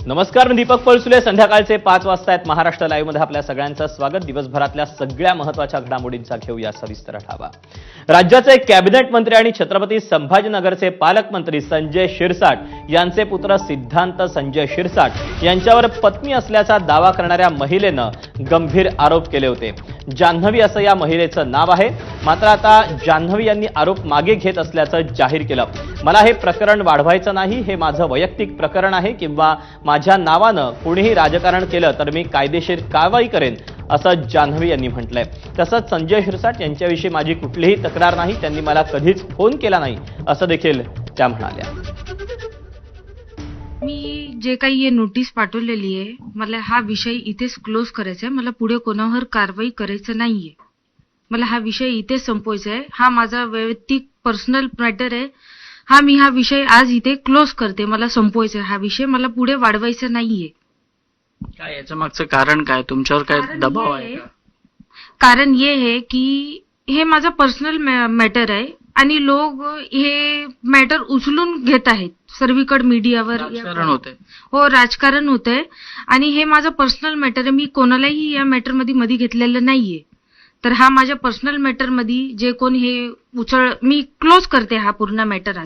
नमस्कार, मी दीपक पळसुले. संध्याकाळचे 5 वाजता आहेत. महाराष्ट्र लाईव्ह मध्ये आपल्या सगळ्यांचं स्वागत. दिवसभरातल्या सगळ्या महत्त्वाच्या घडामोडींचा घेऊया सविस्तर आढावा. राज्याचे कॅबिनेट मंत्री आणि छत्रपती संभाजीनगरचे पालकमंत्री संजय शिरसाट यांचे पुत्र सिद्धांत संजय शिरसाट यांच्यावर पत्नी असल्याचा दावा करणाऱ्या महिलेनं गंभीर आरोप केले होते. जान्हवी असं या महिलेचं नाव आहे. मात्र आता जान्हवी यांनी आरोप मागे घेत असल्याचं जाहीर केलं. मला हे प्रकरण वाढवायचं नाही, हे माझं वैयक्तिक प्रकरण आहे किंवा माझ्या नावानं कोणीही राजकारण केलं तर मी कायदेशीर कारवाई करेन, असं जान्हवी यांनी म्हटलंय. तसंच संजय शिरसाट यांच्याविषयी माझी कुठलीही तक्रार नाही, त्यांनी मला कधीच फोन केला नाही, असं देखील त्या म्हणाल्या. मी जे काही हे नोटीस पाठवलेली आहे, मला हा विषय इथेच क्लोज करायचा आहे. मला पुढे कोणावर कारवाई करायचं नाहीये. मला हा विषय इथेच संपवायचा आहे. हा माझा वैयक्तिक पर्सनल मॅटर आहे. मी हा विषय आज इथे क्लोज करते. मला संपवायचा आहे हा विषय, मला पुढे वाढवायचा नाहीये. काय याच्या मागचं कारण काय? तुमच्यावर काय दबाव आहे का? कारण हे आहे की हे माझा पर्सनल मॅटर आहे आणि लोक हे मॅटर उचलून घेत आहेत. सर्वीकडे मीडियावर राजकारण होतंय. हो, राजकारण होतंय आणि हे माझा पर्सनल मॅटर आहे. मी कोणालाही या मॅटर मध्ये घेतलेलं नाहीये. तर हा माझ्या पर्सनल मॅटर मध्ये जे कोण हे मी क्लोज करते हा पूर्ण मॅटर.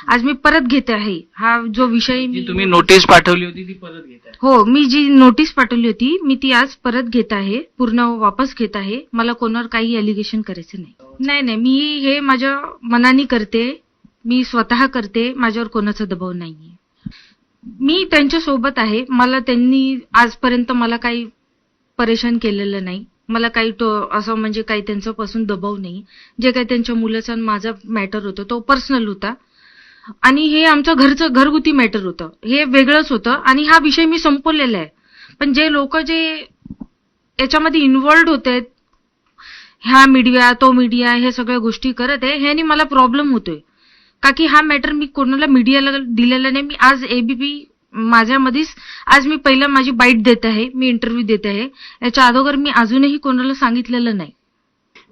आज मी परत घेते आहे हा जो विषय. तुम्ही नोटीस पाठवली होती ती परत घेताय? हो, मी जी नोटीस पाठवली होती मी ती आज परत घेत आहे, पूर्ण वापस घेत आहे. मला कोणावर काही एलिगेशन करायचं नाही. नाही, मी हे माझ्या मनाने करते, मी स्वतः करते. माझ्यावर कोणाचा दबाव नाहीये. मी त्यांच्या सोबत आहे. मला त्यांनी आजपर्यंत मला काही परेशान केलेलं नाही. मला काही असं म्हणजे काही त्यांच्यापासून दबाव नाही. जे काही त्यांच्या मुलाचा माझा मॅटर होतं तो पर्सनल होता आणि हे आमचं घरगुती मॅटर होतं. हे वेगळंच होतं आणि हा विषय मी संपवलेला आहे. पण जे लोक जे याच्यामध्ये इन्व्हॉल्ड होत आहेत, ह्या मीडिया तो मीडिया हे सगळ्या गोष्टी करत आहे, ह्यानी मला प्रॉब्लेम होतोय. का की हा मॅटर मी कोणाला मीडियाला दिलेला नाही. मी आज एबीपी माझ्यामध्येच आज मी पहिलं माझी बाईट देत आहे, मी इंटरव्ह्यू देत आहे. याच्या अगोदर मी अजूनही कोणाला सांगितलेलं नाही.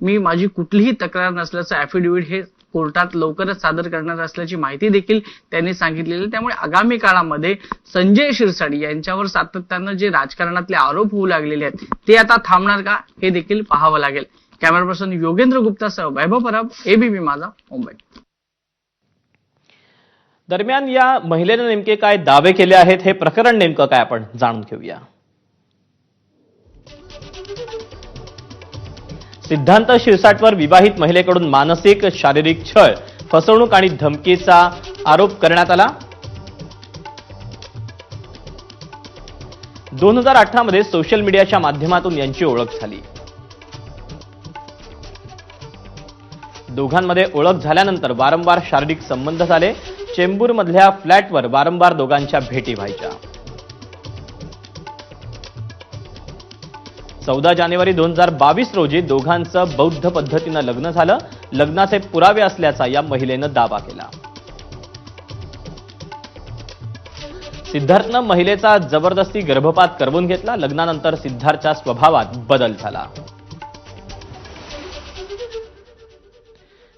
मी माझी कुठलीही तक्रार नसल्याचं ॲफिडेव्हिट हे कोर्टात लवकरच सादर करणार असल्याची माहिती देखील त्यांनी सांगितलेली. त्यामुळे आगामी काळामध्ये संजय शिरसाट यांच्यावर सातत्यानं जे राजकारणातले आरोप होऊ लागलेले आहेत ते आता थांबणार का हे देखील पाहावं लागेल. कॅमेरा पर्सन योगेंद्र गुप्तासह वैभव परब, एबीपी माझा, मुंबई. दरम्यान या महिलेनं नेमके काय दावे केले आहेत, हे प्रकरण नेमकं काय आपण जाणून घेऊया. सिद्धांत शिरसाटवर विवाहित महिलेकडून मानसिक शारीरिक छळ, फसवणूक आणि धमकीचा आरोप करण्यात आला. 2018 मध्ये सोशल मीडियाच्या माध्यमातून यांची ओळख झाली. दोघांमध्ये ओळख झाल्यानंतर वारंवार शारीरिक संबंध झाले. चेंबूरमधल्या फ्लॅटवर वारंवार दोघांच्या भेटी व्हायच्या. 14 जानेवारी 2022 रोजी दोघांचं बौद्ध पद्धतीनं लग्न झालं. लग्नाचे पुरावे असल्याचा या महिलेनं दावा केला. सिद्धार्थनं महिलेचा जबरदस्ती गर्भपात करवून घेतला. लग्नानंतर सिद्धार्थच्या स्वभावात बदल झाला.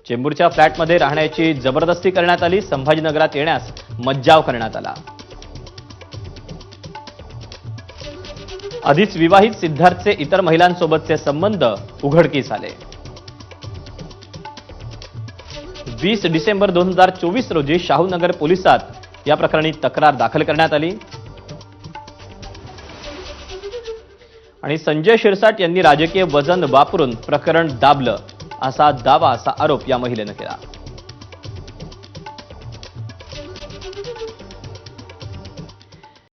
चेंबूरच्या फ्लॅटमध्ये राहण्याची जबरदस्ती करण्यात आली. संभाजीनगरात येण्यास मज्जाव करण्यात आला. आधीच विवाहित सिद्धार्थचे इतर महिलांसोबतचे संबंध उघडकीस आले. 20 डिसेंबर 2024 रोजी शाहूनगर पोलिसात या प्रकरणी तक्रार दाखल करण्यात आली आणि संजय शिरसाट यांनी राजकीय वजन वापरून प्रकरण दाबलं, असा दावा, असा आरोप या महिलेनं केला.